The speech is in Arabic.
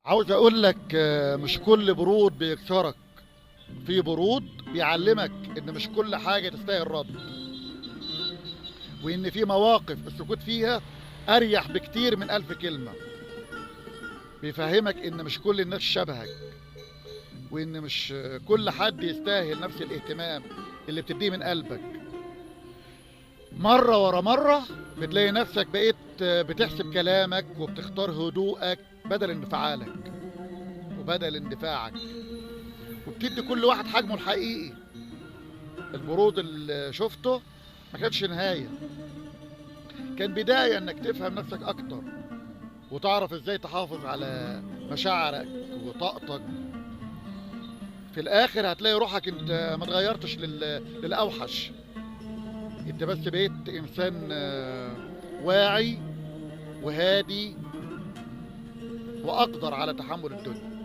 عاوز اقول لك مش كل برود بيكسرك. في برود بيعلمك ان مش كل حاجة تستاهل رد، وان في مواقف السكوت فيها اريح بكتير من 1000 كلمة. بيفهمك ان مش كل الناس شبهك، وان مش كل حد يستاهل نفس الاهتمام اللي بتديه من قلبك. مرة ورا مرة بتلاقي نفسك بقيت بتحسب كلامك وبتختار هدوءك بدل انفعالك وبدل اندفاعك، وبتدي كل واحد حجمه الحقيقي. البرود اللي شفته ما كانش نهاية، كان بداية انك تفهم نفسك اكتر وتعرف ازاي تحافظ على مشاعرك وطاقتك. في الاخر هتلاقي روحك انت ما اتغيرتش للاوحش، انت بس بقيت انسان واعي وهادي واقدر على تحمل الدنيا.